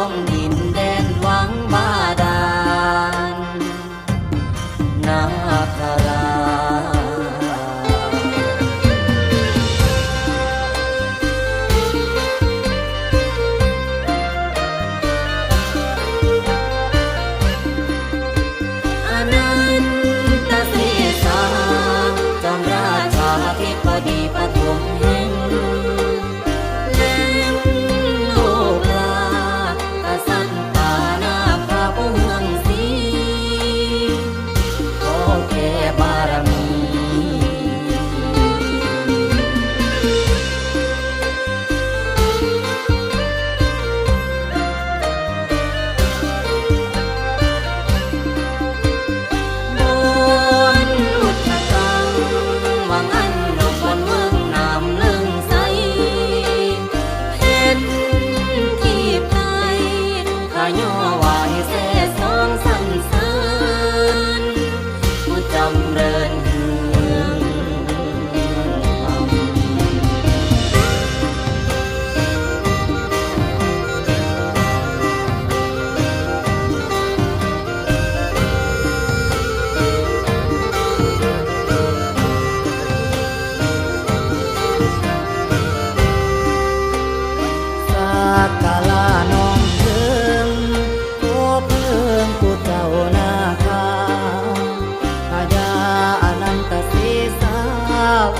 องดินแดนวังบาดาลนาครา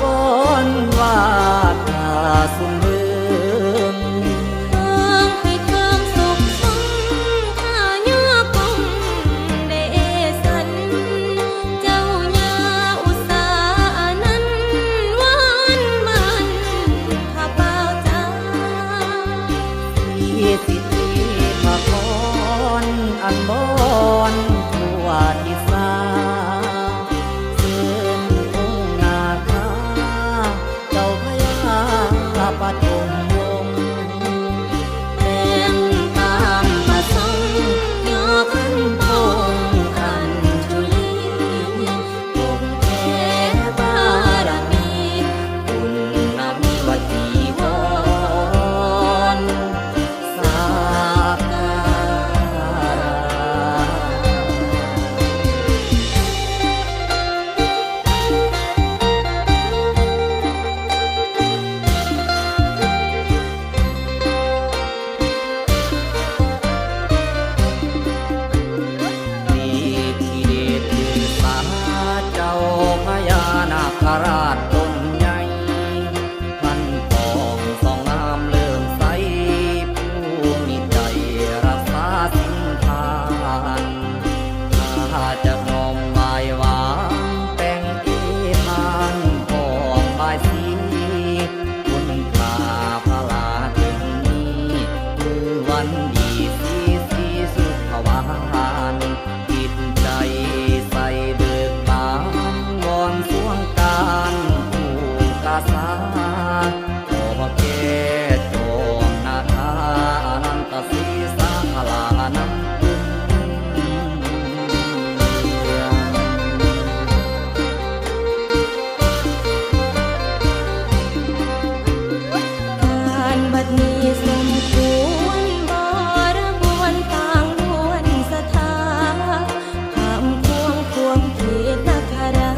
วนวาดนาสุมเบืองเมืองให้เทิงสุขสมข้าย่อกงเดสันเจ้าญาอุตสานั้นหวานมันข้าเป่าจ้าที่สิทธิมาพรอันบอนทั่วทิศาปฐมวงศ์แต่งตามประสงค์ย่อขึ้นพงคันจุลีคงแผ่บารมีบุญนำวจีวรสากการะพระราชต้นใหญ่พันทองสองน้ำเลื่อมใสผู้มีใจรักษาสินทานถ้าจะน้อมบายวางแต่งอีทานพองบายสีคุณค่าพระลาถึงนี้คือวันดีสีสุขวานจิตใจใส่เบิกบานวอนสวงการผู้กาสาโอเกโจมนาคาอนันตศีสาพลานัมตุการบัดนี้สมควรบริบวรต่างล้วนสถาคำควงควมเขตนาครา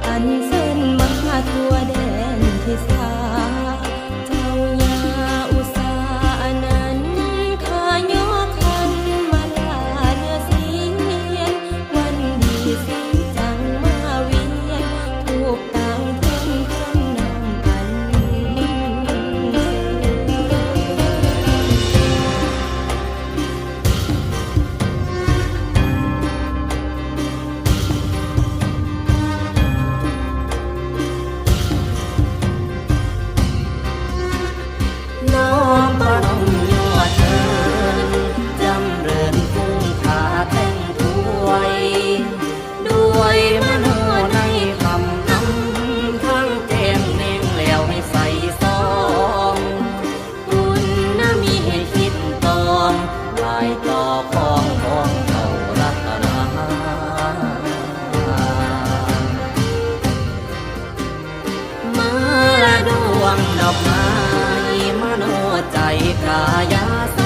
อันเส้นมาทั่วแดนทิศาเจ้าญาอุตสานั้นข้าย่อคันมาลาเนื้อเสียนวันดีสีจังมาเวียนถูกต่างเพื่อนเพื่อนนำอันน้อมปนมยอดเชิญจำเริญคุ้งขาแต่งถ้วยด้วยมโนในคำทั้งแจ้งแนงแล้วให้ใส่ซองคุณน่ะมีให้คิดตองลายต่อของเขารัตนามาละดวงดอกไม้มโนใจกายาส